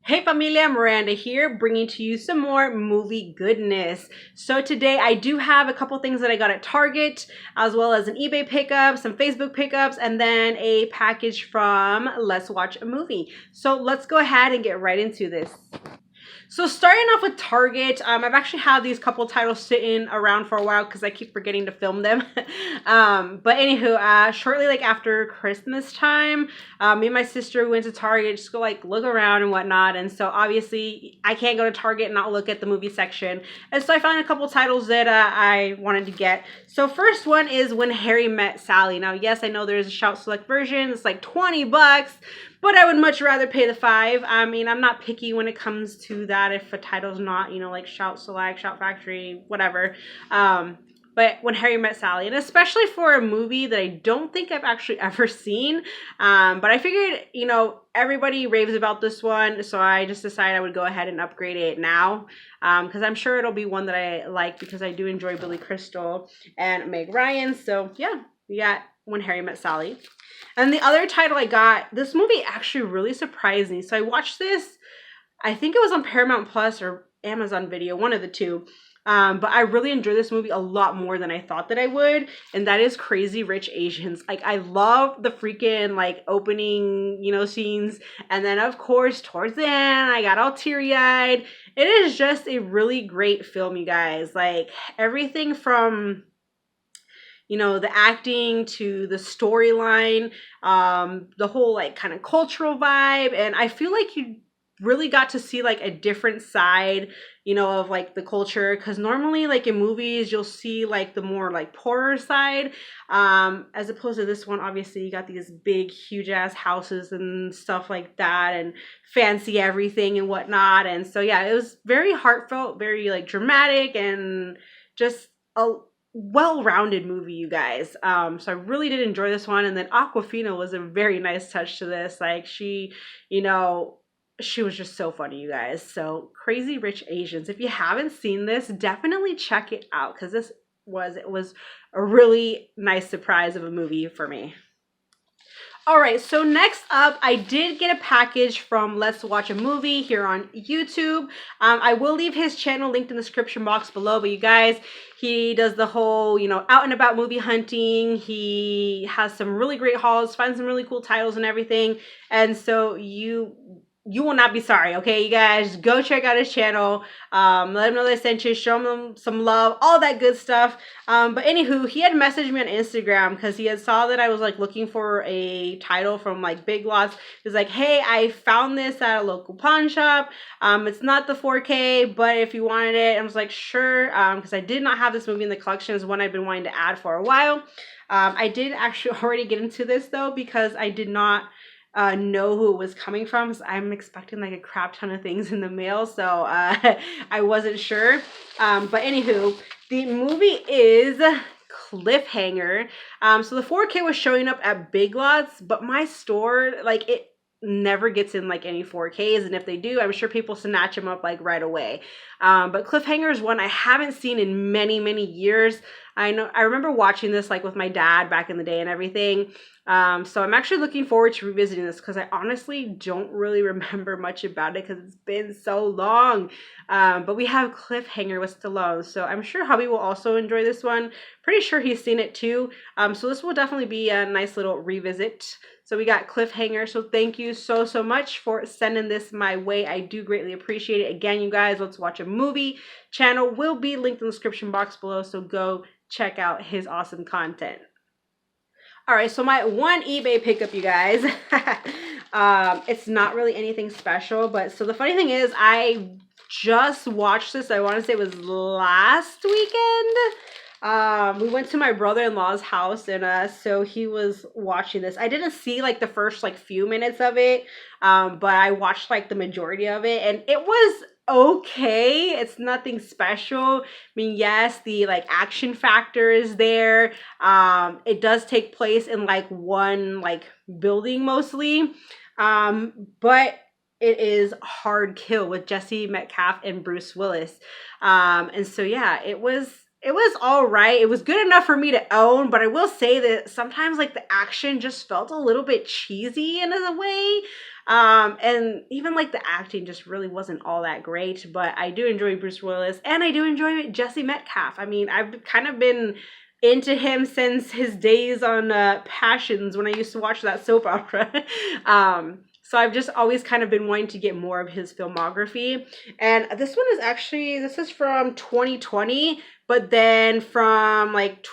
Hey familia, Miranda here, bringing to you some more movie goodness. So today I do have a couple things that I got at Target, as well as an eBay pickup, some Facebook pickups, and then a package from Let's Watch a Movie. So let's go ahead and get right into this. So starting off with Target, I've actually had these couple titles sitting around for a while because I keep forgetting to film them. But anywho, shortly like after Christmas time, me and my sister went to Target just go like look around and whatnot. And so obviously I can't go to Target and not look at the movie section. And so I found a couple titles that I wanted to get. So first one is When Harry Met Sally. Now, yes, I know there's a Shout Select version. It's like 20 bucks. But I would much rather pay the $5. I mean, I'm not picky when it comes to that. If a title's not, you know, like Shout Select, Shout Factory, whatever. But When Harry Met Sally, and especially for a movie that I don't think I've actually ever seen. But I figured, you know, everybody raves about this one. So I just decided I would go ahead and upgrade it now. Because I'm sure it'll be one that I like because I do enjoy Billy Crystal and Meg Ryan. So yeah, we got When Harry Met Sally. And the other title I got, this movie actually really surprised me. So I watched this, I think it was on Paramount Plus or Amazon Video, one of the two. But I really enjoyed this movie a lot more than I thought that I would. And that is Crazy Rich Asians. Like, I love the freaking, like, opening, you know, scenes. And then, of course, towards the end, I got all teary-eyed. It is just a really great film, you guys. Like, everything from, you know, the acting to the storyline, the whole like kind of cultural vibe. And I feel like you really got to see like a different side, you know, of like the culture. Cause normally like in movies, you'll see like the more like poorer side. As opposed to this one, obviously you got these big, huge ass houses and stuff like that and fancy everything and whatnot. And so, yeah, it was very heartfelt, very like dramatic and just a well-rounded movie, you guys. So I really did enjoy this one. And then Aquafina was a very nice touch to this. Like she, you know, she was just so funny, you guys. So Crazy Rich Asians, if you haven't seen this, definitely check it out because it was a really nice surprise of a movie for me. All right, so next up, I did get a package from Let's Watch a Movie here on YouTube. I will leave his channel linked in the description box below, but you guys, he does the whole, you know, out and about movie hunting. He has some really great hauls, finds some really cool titles and everything. And so you will not be sorry, okay, you guys? Go check out his channel. Let him know that I sent you. Show him some love, all that good stuff. But anywho, he had messaged me on Instagram because he had saw that I was like looking for a title from like Big Lots. He's like, hey, I found this at a local pawn shop. It's not the 4K, but if you wanted it, I was like, sure. Because I did not have this movie in the collection. It's one I've been wanting to add for a while. I did actually already get into this though because I did not know who it was coming from. So I'm expecting like a crap ton of things in the mail, so I wasn't sure. But anywho, the movie is Cliffhanger. So the 4K was showing up at Big Lots, but my store, like, it never gets in like any 4Ks, and if they do, I'm sure people snatch them up like right away. But Cliffhanger is one I haven't seen in many years. I remember watching this like with my dad back in the day and everything. So I'm actually looking forward to revisiting this because I honestly don't really remember much about it because it's been so long. But we have Cliffhanger with Stallone, so I'm sure hubby will also enjoy this one. Pretty sure he's seen it too. So this will definitely be a nice little revisit. So we got Cliffhanger. So thank you so much for sending this my way. I do greatly appreciate it. Again, you guys, Let's Watch a Movie channel will be linked in the description box below. So go check out his awesome content. All right, so my one eBay pickup, you guys, it's not really anything special, but so the funny thing is I just watched this, I want to say it was last weekend. We went to my brother-in-law's house and so he was watching this. I didn't see like the first like few minutes of it, but I watched like the majority of it and it was okay. It's nothing special. I mean, yes, the like action factor is there. It does take place in like one like building mostly, but it is Hard Kill with Jesse Metcalfe and Bruce Willis. And so yeah, it was all right. It was good enough for me to own, but I will say that sometimes like the action just felt a little bit cheesy in a way. And even like the acting just really wasn't all that great, but I do enjoy Bruce Willis and I do enjoy Jesse Metcalf. I mean, I've kind of been into him since his days on Passions when I used to watch that soap opera. So I've just always kind of been wanting to get more of his filmography. And this one is actually, this is from 2020, but then from like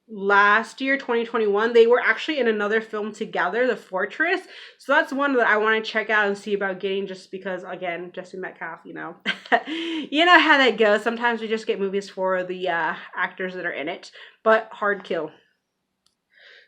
last year, 2021, they were actually in another film together, The Fortress. So that's one that I want to check out and see about getting, just because, again, Jesse Metcalf, you know. You know how that goes. Sometimes we just get movies for the actors that are in it, but hard kill.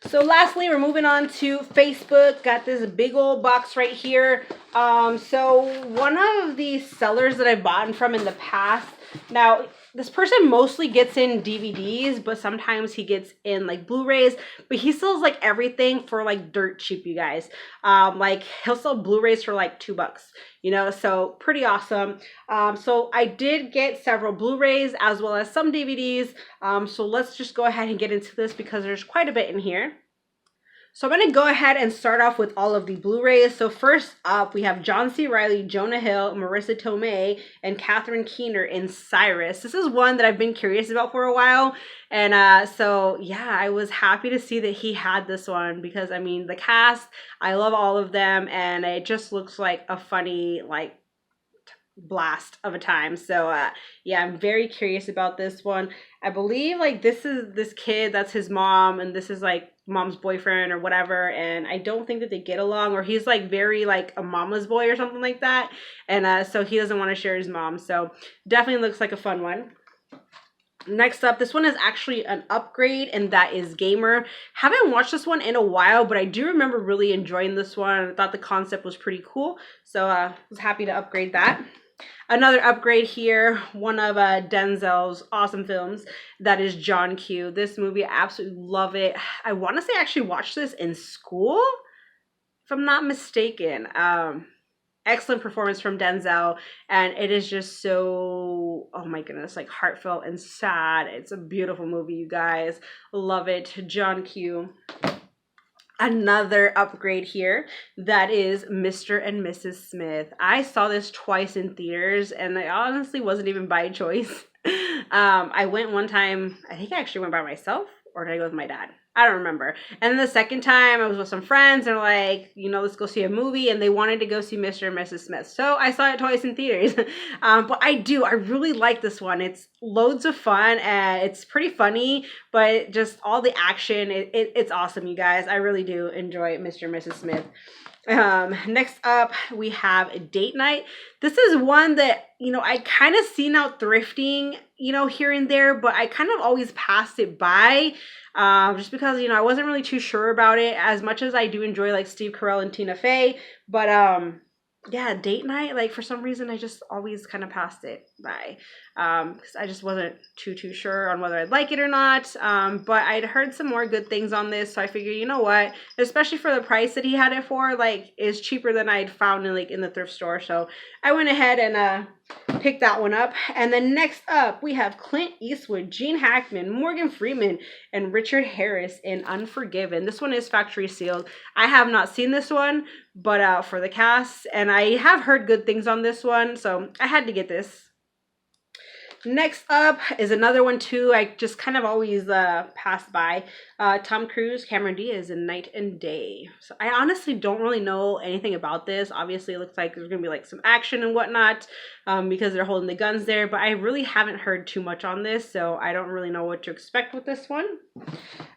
So lastly, we're moving on to Facebook. Got this big old box right here. So one of the sellers that I've bought from in the past, now this person mostly gets in DVDs, but sometimes he gets in like Blu-rays, but he sells like everything for like dirt cheap, you guys. Like he'll sell Blu-rays for like $2, you know, so pretty awesome. So I did get several Blu-rays as well as some DVDs. So let's just go ahead and get into this because there's quite a bit in here. So I'm going to go ahead and start off with all of the Blu-rays. So first up, we have John C. Reilly, Jonah Hill, Marissa Tomei, and Catherine Keener in Cyrus. This is one that I've been curious about for a while. And so, yeah, I was happy to see that he had this one because, I mean, the cast, I love all of them. And it just looks like a funny, like, blast of a time. So yeah, I'm very curious about this one. I believe like this is this kid, that's his mom, and this is like mom's boyfriend or whatever, and I don't think that they get along, or he's like very like a mama's boy or something like that, and so he doesn't want to share his mom. So definitely looks like a fun one. Next up, this one is actually an upgrade, and that is Gamer. Haven't watched this one in a while, but I do remember really enjoying this one. I thought the concept was pretty cool, so was happy to upgrade that. Another upgrade here, one of Denzel's awesome films, that is John Q. This movie, I absolutely love it. I want to say I actually watched this in school, if I'm not mistaken. Excellent performance from Denzel, and it is just so, oh my goodness, like heartfelt and sad. It's a beautiful movie, you guys. Love it. John Q. Another upgrade here, that is Mr. and Mrs. Smith. I saw this twice in theaters, and I honestly wasn't even by choice. I went one time, I think I actually went by myself, or did I go with my dad? I don't remember. And then the second time I was with some friends, and like, you know, let's go see a movie, and they wanted to go see Mr. and Mrs. Smith. So I saw it twice in theaters. But I really like this one. It's loads of fun, and it's pretty funny, but just all the action, it's awesome, you guys. I really do enjoy Mr. and Mrs. Smith. Next up, we have Date Night. This is one that, you know, I kind of seen out thrifting, you know, here and there, but I kind of always passed it by. Just because, you know, I wasn't really too sure about it, as much as I do enjoy like Steve Carell and Tina Fey. But yeah, Date Night, like for some reason I just always kind of passed it by, because I just wasn't too sure on whether I'd like it or not. But I'd heard some more good things on this, so I figured, you know what, especially for the price that he had it for, like, is cheaper than I'd found in like in the thrift store. So I went ahead and pick that one up. And then next up, we have Clint Eastwood, Gene Hackman, Morgan Freeman, and Richard Harris in Unforgiven. This one is factory sealed. I have not seen this one, but for the cast, and I have heard good things on this one, so I had to get this. Next up is another one too. I just kind of always pass by. Tom Cruise, Cameron Diaz in Night and Day. So I honestly don't really know anything about this. Obviously, it looks like there's gonna be like some action and whatnot, because they're holding the guns there. But I really haven't heard too much on this, so I don't really know what to expect with this one.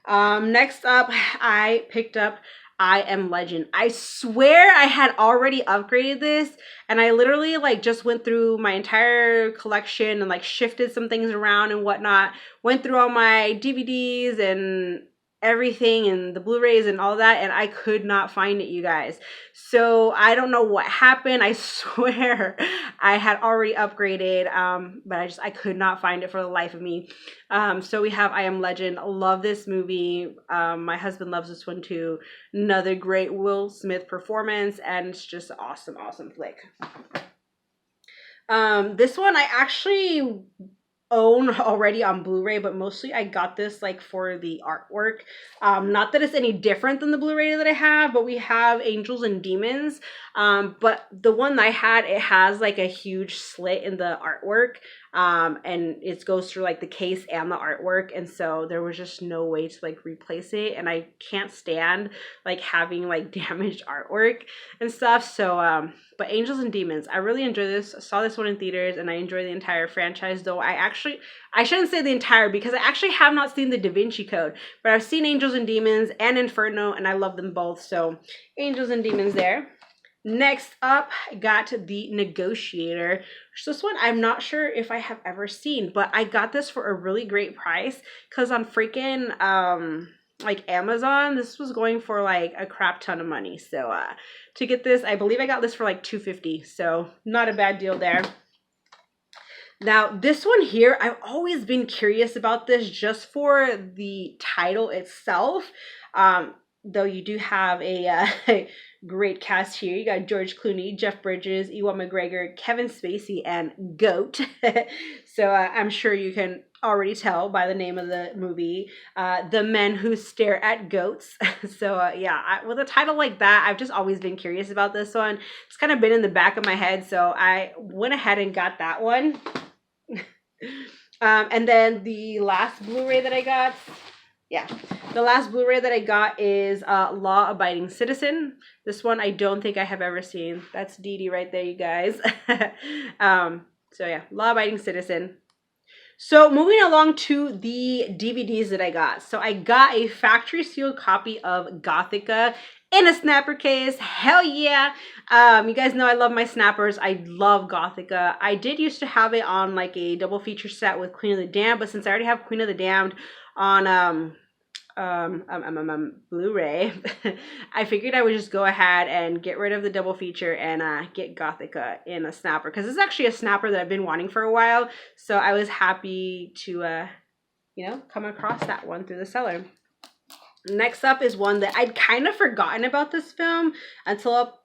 Next up, I picked up I Am Legend. I swear I had already upgraded this, and I literally like just went through my entire collection and like shifted some things around and whatnot, went through all my DVDs and everything and the Blu-rays and all that, and I could not find it, you guys. So I don't know what happened. I swear I had already upgraded, but I could not find it for the life of me. So we have I Am Legend. Love this movie. My husband loves this one too. Another great Will Smith performance, and it's just an awesome flick. This one I actually own already on Blu-ray, but mostly I got this like for the artwork. Not that it's any different than the Blu-ray that I have, but we have Angels and Demons. But the one I had, it has like a huge slit in the artwork. And it goes through like the case and the artwork, and so there was just no way to like replace it, and I can't stand like having like damaged artwork and stuff. So but Angels and Demons, I really enjoy this. I saw this one in theaters and I enjoy the entire franchise, though I shouldn't say the entire, because I actually have not seen the Da Vinci Code, but I've seen Angels and Demons and Inferno, and I love them both. So Angels and Demons there. Next up, I got The Negotiator. This one I'm not sure if I have ever seen, but I got this for a really great price, because on freaking like Amazon, this was going for like a crap ton of money. So to get this, I believe I got this for like $2.50, so not a bad deal there. Now, this one here, I've always been curious about this just for the title itself. Though you do have a great cast here. You got George Clooney, Jeff Bridges, Ewan McGregor, Kevin Spacey, and GOAT. So I'm sure you can already tell by the name of the movie, The Men Who Stare at Goats. So yeah, with a title like that, I've just always been curious about this one. It's kind of been in the back of my head, so I went ahead and got that one. And then the last Blu-ray that I got, the last Blu-ray that I got is Law Abiding Citizen. This one I don't think I have ever seen. That's Dee Dee right there, you guys. So yeah, Law Abiding Citizen. So moving along to the DVDs that I got. So I got a factory sealed copy of Gothica in a snapper case. Hell yeah. You guys know I love my snappers. I love Gothica. I did used to have it on like a double feature set with Queen of the Damned, but since I already have Queen of the Damned on Blu-ray, I figured I would just go ahead and get rid of the double feature and get Gothica in a snapper, because this is actually a snapper that I've been wanting for a while. So I was happy to you know, come across that one through the seller. Next up is one that I'd kind of forgotten about this film until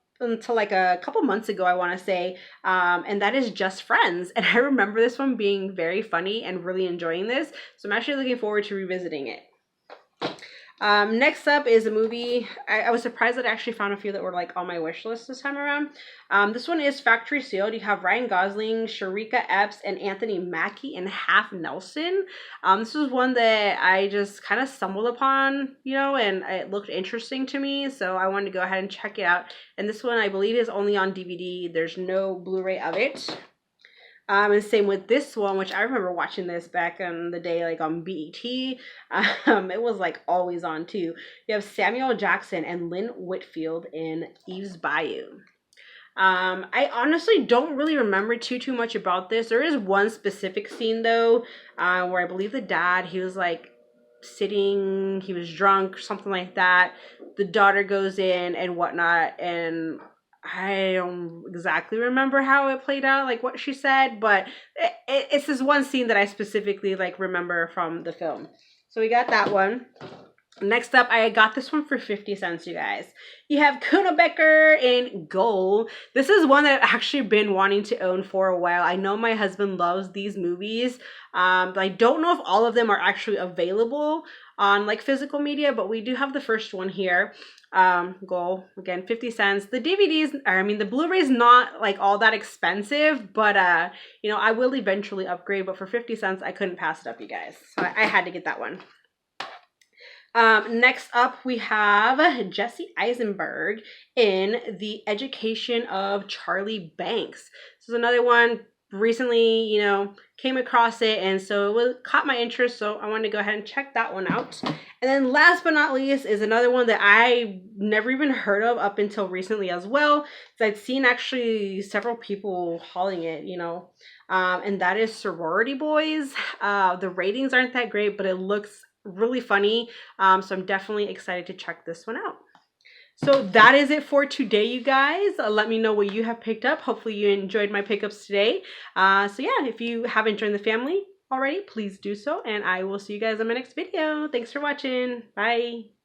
like a couple months ago, I want to say, and that is Just Friends. And I remember this one being very funny and really enjoying this, so I'm actually looking forward to revisiting it. Next up is a movie. I was surprised that I actually found a few that were like on my wish list this time around. This one is factory sealed. You have Ryan Gosling, Sharika Epps, and Anthony Mackie in Half Nelson. This was one that I just kind of stumbled upon, you know, and it looked interesting to me, so I wanted to go ahead and check it out. And this one I believe is only on DVD. There's no Blu-ray of it. And same with this one, which I remember watching this back in the day, like on BET. It was like always on too. You have Samuel Jackson and Lynn Whitfield in Eve's Bayou. I honestly don't really remember too much about this. There is one specific scene though, where I believe the dad, he was like sitting, he was drunk, something like that. The daughter goes in and whatnot, and I don't exactly remember how it played out, like what she said, but it's this one scene that I specifically like remember from the film. So we got that one. Next up, I got this one for 50 cents, you guys. You have Kuna Becker in Goal. This is one that I've actually been wanting to own for a while. I know my husband loves these movies. But I don't know if all of them are actually available on like physical media, but we do have the first one here. Goal, again, 50 cents. The DVDs, or I mean the Blu-ray's not like all that expensive, but you know, I will eventually upgrade, but for 50 cents I couldn't pass it up, you guys. So I had to get that one. Next up, we have Jesse Eisenberg in The Education of Charlie Banks. This is another one. Recently, you know, came across it, and so it caught my interest, so I wanted to go ahead and check that one out. And then last but not least is another one that I never even heard of up until recently as well. So I'd seen actually several people hauling it, you know, and that is Sorority Boys. The ratings aren't that great, but it looks really funny, so I'm definitely excited to check this one out. So that is it for today, you guys. Let me know what you have picked up. Hopefully you enjoyed my pickups today. So yeah, if you haven't joined the family already, please do so, and I will see you guys in my next video. Thanks for watching. Bye.